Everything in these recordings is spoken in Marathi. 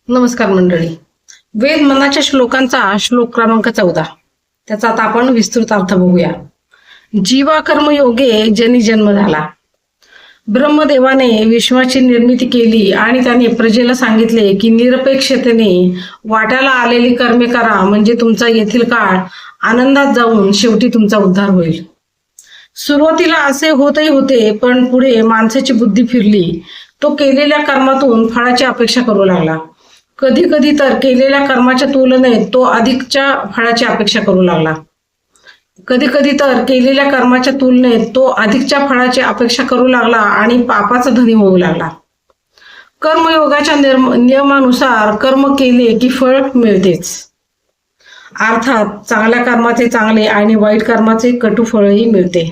नमस्कार मंडळी. वेद मनाच्या श्लोकांचा श्लोक क्रमांक 14, त्याचा आता आपण विस्तृत अर्थ बघूया. जीवा कर्मयोगे जनी जन्म झाला. ब्रह्मदेवाने विश्वाची निर्मिती केली आणि त्याने प्रजेला सांगितले की निरपेक्षतेने वाट्याला आलेली कर्मे करा, म्हणजे तुमचा येथील काळ आनंदात जाऊन शेवटी तुमचा उद्धार होईल. सुरुवातीला असे होतही होते, पण पुढे माणसाची बुद्धी फिरली. तो केलेल्या कर्मातून फळाची अपेक्षा करू लागला. कधी कधी तर केलेल्या कर्माच्या तुलनेत तो अधिकच्या फळाची अपेक्षा करू लागला. कधी कधी तर केलेल्या कर्माच्या तुलनेत तो अधिकच्या फळाची अपेक्षा करू लागला आणि पापाचा धनी होऊ लागला. कर्मयोगाच्या नियमानुसार कर्म केले की फळ मिळतेच. अर्थात चांगल्या कर्माचे चांगले आणि वाईट कर्माचे कटू फळही मिळते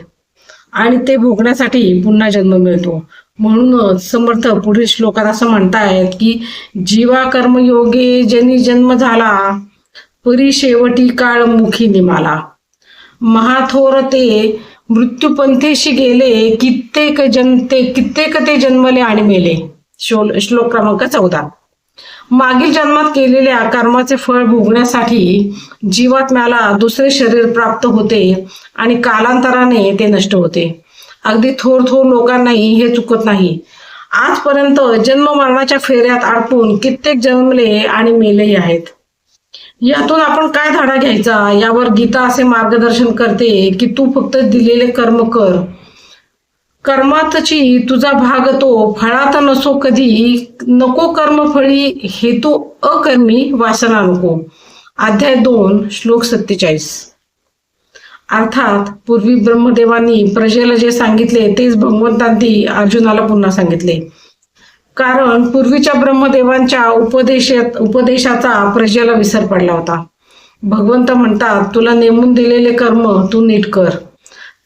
आणि ते भोगण्यासाठी पुन्हा जन्म मिळतो. म्हणूनच समर्थ पुढील श्लोकात असं म्हणतायत की जीवा कर्मयोगे जनी जन्म झाला, परी शेवटी काळ मुखी निमाला. महाथोर ते मृत्यूपंथेशी गेले, कित्येक ते जन्मले आणि मेले. श्लोक क्रमांक 14. मागील जन्मात केलेल्या कर्माचे फळ भोगण्यासाठी जीवात्म्याला दुसरे शरीर प्राप्त होते आणि कालांतराने ते नष्ट होते. अगदी थोर लोकांनाही हे चुकत नाही. आजपर्यंत जन्म मरणाच्या फेऱ्यात अडकून कित्येक जन्मले आणि मेलेही आहेत. यातून आपण काय धडा घ्यायचा यावर गीता असे मार्गदर्शन करते की तू फक्त दिलेले कर्म कर. कर्मातची तुझा भाग तो, फळात नसो कधी. नको कर्मफळी हेतू अकर्मी वासना नको. अध्याय 2 श्लोक 47. अर्थात पूर्वी ब्रह्मदेवांनी प्रजेला जे सांगितले तेच भगवंतांनी अर्जुनाला पुन्हा सांगितले. कारण पूर्वीच्या ब्रह्मदेवांच्या उपदेशाचा प्रजेला विसर पडला होता. भगवंत म्हणतात, तुला नेमून दिलेले कर्म तू नीट कर.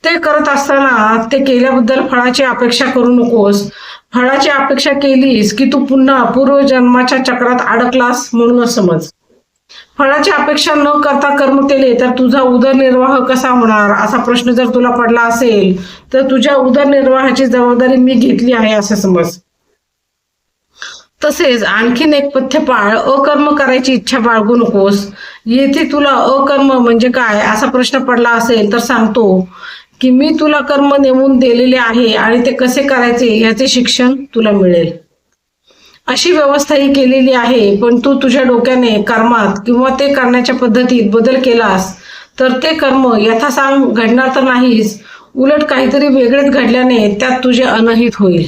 ते करत असताना ते केल्याबद्दल फळाची अपेक्षा करू नकोस. फळाची अपेक्षा केलीस की तू पुन्हा पूर्वजन्माच्या चक्रात अडकलास म्हणूनच समज. फळाची अपेक्षा न करता कर्म केले तर तुझा उदरनिर्वाह कसा होणार असा प्रश्न जर तुला पडला असेल तर तुझ्या उदरनिर्वाहाची जबाबदारी मी घेतली आहे असे समज. तसेच आणखीन एक पथ्य पाळ, अकर्म करायची इच्छा बाळगू नकोस. येथे तुला अकर्म म्हणजे काय असा प्रश्न पडला असेल तर सांगतो की मी तुला कर्म नेमून दिलेले आहे आणि ते कसे करायचे याचे शिक्षण तुला मिळेल. अशी व्यवस्थाही केलेली आहे, पण तू तुझ्या डोक्याने कर्मात किंवा ते करण्याच्या पद्धतीत बदल केलास तर ते कर्म यथासांग घडणार तर नाहीच, उलट काहीतरी वेगळेच घडल्याने त्यात तुझे अनहित होईल.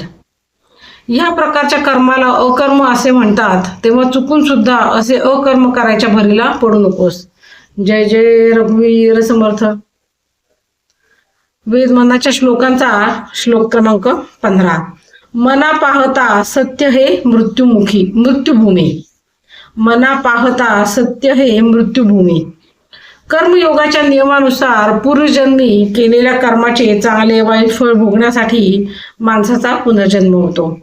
या प्रकारच्या कर्माला अकर्म असे म्हणतात. तेव्हा चुकून सुद्धा असे अकर्म करायच्या भरीला पडू नकोस. जय जय रघुवीर समर्थ. वेद मनाच्या श्लोकांचा श्लोक क्रमांक 15. मना पाहता सत्य हे मृत्यूभूमी. मना पाहता सत्य हे मृत्यूभूमी. कर्मयोगाच्या नियमानुसार पूर्वजन्मी केलेल्या कर्माचे चांगले वाईट फळ भोगण्यासाठी माणसाचा पुनर्जन्म होतो.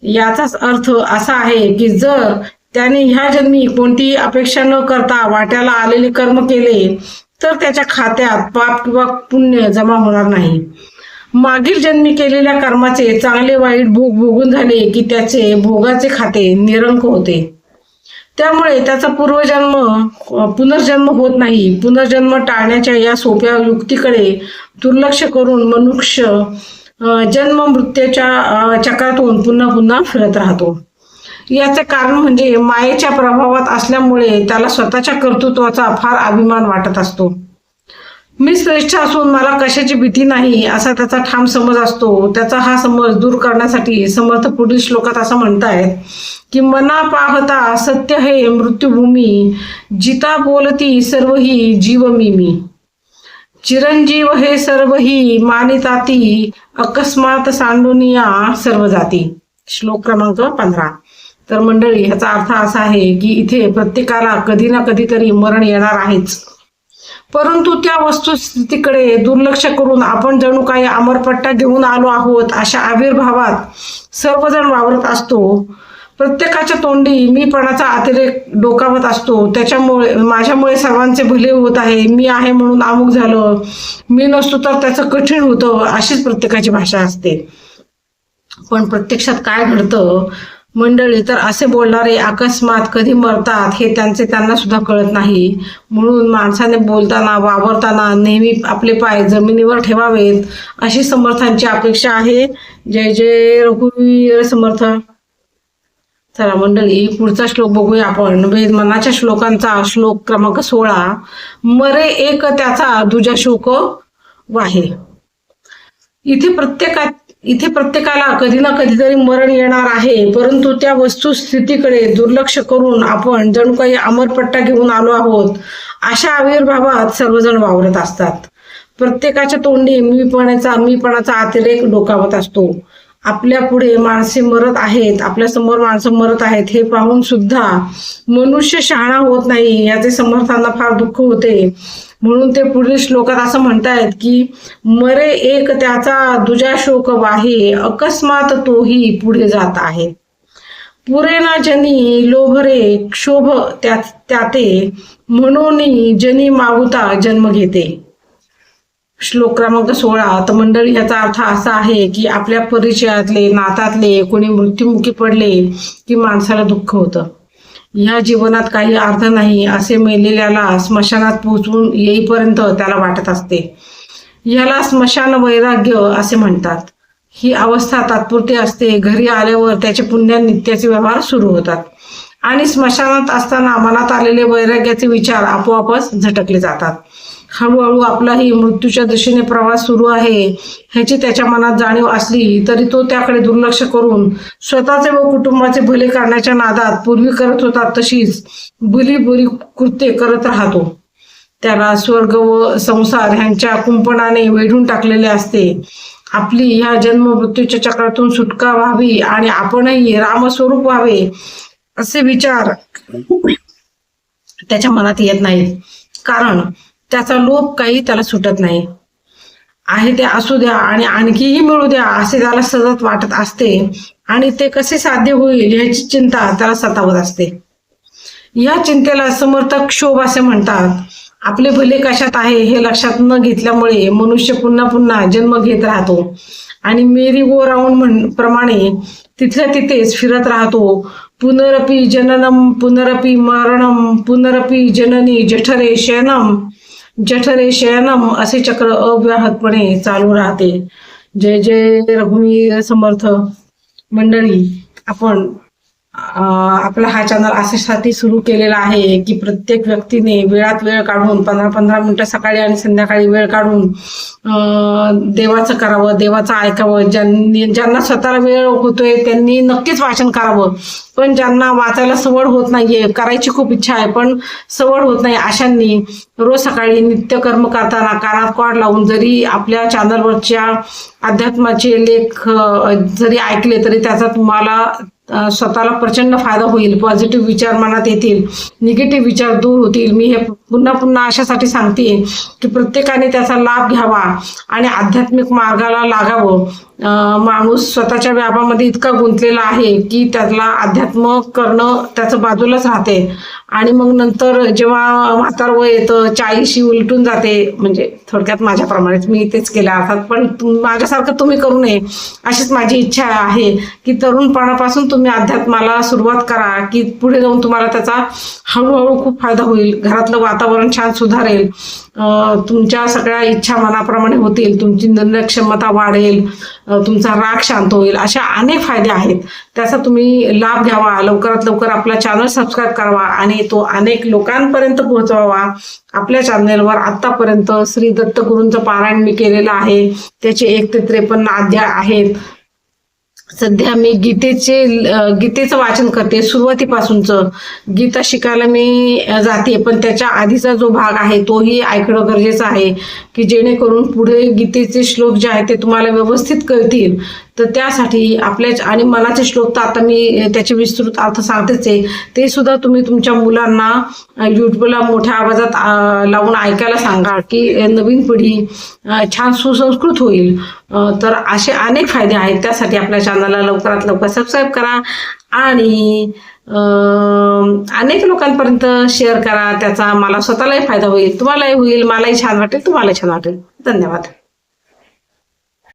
याचाच अर्थ असा आहे की जर त्याने ह्या जन्मी कोणतीही अपेक्षा न करता वाट्याला आलेले कर्म केले तर त्याच्या खात्यात पाप किंवा पुण्य जमा होणार नाही. मागील जन्मी केलेल्या कर्माचे चांगले वाईट भोग भोगून झाले की त्याचे भोगाचे खाते निरंक होते. त्यामुळे त्याचा पुनर्जन्म होत नाही. पुनर्जन्म टाळण्याच्या या सोप्या युक्तीकडे दुर्लक्ष करून मनुष्य जन्म मृत्यूच्या चक्रातून पुन्हा पुन्हा फिरत राहतो. याचे कारण म्हणजे मायेच्या प्रभावात असल्यामुळे त्याला स्वतःच्या कर्तृत्वाचा फार अभिमान वाटत असतो. मी श्रेष्ठ असून मला कशाची भीती नाही असा त्याचा ठाम समज असतो. त्याचा हा समज दूर करण्यासाठी समर्थ पुढील श्लोकात असं म्हणतायत की मना पाहता सत्य हे मृत्यूभूमी, जिता बोलती सर्वही जीव मी. चिरंजीव हे सर्वही मानिताती, अकस्मात सांडुनिया सर्व जाती. श्लोक क्रमांक 15. तर मंडळी, ह्याचा अर्थ असा आहे की इथे प्रत्येकाला कधी ना कधीतरी मरण येणार आहेच, परंतु त्या वस्तुस्थितीकडे दुर्लक्ष करून आपण जणू काही अमरपट्टा घेऊन आलो आहोत अशा आविर्भावात सर्वजण वावरत असतो. प्रत्येकाच्या तोंडी मीपणाचा अतिरेक डोकावत असतो. त्याच्यामुळे माझ्यामुळे सर्वांचे भले होत आहे, मी आहे म्हणून अमुक झालं, मी नसतो तर त्याचं कठीण होतं, अशीच प्रत्येकाची भाषा असते. पण प्रत्यक्षात काय घडतं, मंडळी, तर असे बोलणारे अकस्मात कधी मरतात हे त्यांना सुद्धा कळत नाही. म्हणून माणसाने बोलताना वावरताना नेहमी आपले पाय जमिनीवर ठेवावेत अशी समर्थांची अपेक्षा आहे. जय जय रघुवीर समर्थ. चला मंडळी, पुढचा श्लोक बघूया आपण. वेदमनाच्या श्लोकांचा श्लोक क्रमांक 16. मरे एक त्याचा दुजा शोक वाहे. इथे प्रत्येकाला कधी ना कधीतरी मरण येणार आहे, परंतु त्या वस्तुस्थितीकडे दुर्लक्ष करून आपण जणू काही अमरपट्टा घेऊन आलो आहोत अशा आविर्भावात सर्वजण वावरत असतात. प्रत्येकाच्या तोंडी मीपणाचा अतिरेक डोकावत असतो. आपल्या पुढे माणसे मरत आहेत, आपल्या समोर माणसं मरत आहेत हे पाहून सुद्धा मनुष्य शहाणा होत नाही, याचे समर्थांना फार दुःख होते. म्हणून ते पुढील श्लोकात असं म्हणतायत की मरे एक त्याचा दुजा शोक वाहे, अकस्मात तोही पुढे जात आहे. पुरे ना जनी लोभरे क्षोभ त्याते, म्हणून जनी मागुता जन्म घेते. श्लोक क्रमांक 16. तर मंडळी, याचा अर्थ असा आहे की आपल्या परिचयातले नातातले कोणी मृत्युमुखी पडले की माणसाला दुःख होतं. ह्या जीवनात काही अर्थ नाही असे मेलेल्याला स्मशानात पोहोचून येईपर्यंत त्याला वाटत असते. याला स्मशान वैराग्य असे म्हणतात. ही अवस्था तात्पुरती असते. घरी आल्यावर त्याचे पुण्य नित्याचे व्यवहार सुरू होतात आणि स्मशानात असताना मनात आलेले वैराग्याचे विचार आपोआपच झटकले जातात. हळूहळू आपलाही मृत्यूच्या दिशेने प्रवास सुरू आहे ह्याची त्याच्या मनात जाणीव असली तरी तो त्याकडे दुर्लक्ष करून स्वतःचे व कुटुंबाचे भले करण्याच्या नादात पूर्वी करत होता तशीच बुरी कृत्ये करत राहतो. त्याला स्वर्ग व संसार ह्यांच्या कुंपणाने वेढून टाकलेले असते. आपली ह्या जन्म मृत्यूच्या चक्रातून सुटका व्हावी आणि आपणही रामस्वरूप व्हावे असे विचार त्याच्या मनात येत नाहीत, कारण त्याचा लोभ काही त्याला सुटत नाही. आहे ते असू द्या आणि आणखीही मिळू द्या असे त्याला सतत वाटत असते आणि ते कसे साध्य होईल ह्याची चिंता त्याला सतावत असते. या चिंतेला समर्थक क्षोभ असे म्हणतात. आपले भले कशात आहे हे लक्षात न घेतल्यामुळे मनुष्य पुन्हा पुन्हा जन्म घेत राहतो आणि मेरी गो राऊंड प्रमाणे तिथल्या तिथेच फिरत राहतो. पुनरपी जननम पुनरपी मरणम पुनरपी जननी जठरे शयनम असे चक्र अव्याहतपणे चालू राहते. जय जय रघुवीर समर्थ. मंडळी, आपण आपला हा चॅनल अशासाठी सुरू केलेला आहे की प्रत्येक व्यक्तीने वेळात वेळ काढून 15-15 मिनिटं सकाळी आणि संध्याकाळी वेळ काढून देवाचं करावं, देवाचं ऐकावं. ज्यांना स्वतःला वेळ होतोय त्यांनी नक्कीच वाचन करावं, पण ज्यांना वाचायला सवड होत नाहीये, करायची खूप इच्छा आहे पण सवड होत नाही, अशांनी रोज सकाळी नित्यकर्म करताना कानात कॉड लावून जरी आपल्या चॅनलवरच्या अध्यात्माचे लेख जरी ऐकले तरी त्याचा तुम्हाला स्वतःला प्रचंड फायदा होईल. पॉझिटिव्ह विचार मनात येतील, निगेटिव्ह विचार दूर होतील. मी हे पुन्हा पुन्हा अशासाठी सांगते की प्रत्येकाने त्याचा लाभ घ्यावा आणि आध्यात्मिक मार्गाला लागावं. माणूस स्वतःच्या व्यापामध्ये इतका गुंतलेला आहे की त्याला अध्यात्म करणं त्याचं बाजूलाच राहते आणि मग नंतर जेव्हा म्हातार वय येतं 40शी उलटून जाते. म्हणजे थोडक्यात माझ्याप्रमाणेच मी तेच केलं अर्थात, पण माझ्यासारखं तुम्ही करू नये अशीच माझी इच्छा आहे की तरुणपणापासून तुम्ही अध्यात्माला सुरुवात करा की पुढे जाऊन तुम्हाला त्याचा हळूहळू खूप फायदा होईल. घरातलं वातावरण छान सुधारेल, तुमच्या सगळ्या इच्छा मनाप्रमाणे होतील, तुमची निर्णय क्षमता वाढेल, तुमचा राग शांत होईल. अशा अनेक फायदे आहेत, त्याचा तुम्ही लाभ घ्यावा. लवकरात लवकर आपला चॅनल सबस्क्राईब करावा आणि तो अनेक लोकांपर्यंत पोहोचवावा. आपल्या चॅनलवर आतापर्यंत श्री दत्तगुरूंचं पारायण मी केलेलं आहे, त्याचे 1 ते 53 अध्याय आहेत. सध्या मी गीतेचं वाचन करते, सुरुवातीपासूनचं. गीता शिकायला मी जाते, पण त्याच्या आधीचा जो भाग आहे तोही ऐकणं गरजेचं आहे की जेणेकरून पुढे गीतेचे श्लोक जे आहेत ते तुम्हाला व्यवस्थित कळतील. तर त्यासाठी आपल्या आणि मनाचे श्लोक तर आता मी त्याचे विस्तृत अर्थ सांगतेच आहे, ते सुद्धा तुम्ही तुमच्या मुलांना युट्यूबला मोठ्या आवाजात लावून ऐकायला सांगा की नवीन पिढी छान सुसंस्कृत होईल. तर असे अनेक फायदे आहेत. त्यासाठी आपल्या चॅनलला लवकरात लवकर सबस्क्राईब करा आणि अनेक लोकांपर्यंत शेअर करा. त्याचा मला स्वतःलाही फायदा होईल, तुम्हालाही होईल, मलाही छान वाटेल, तुम्हालाही छान वाटेल. धन्यवाद.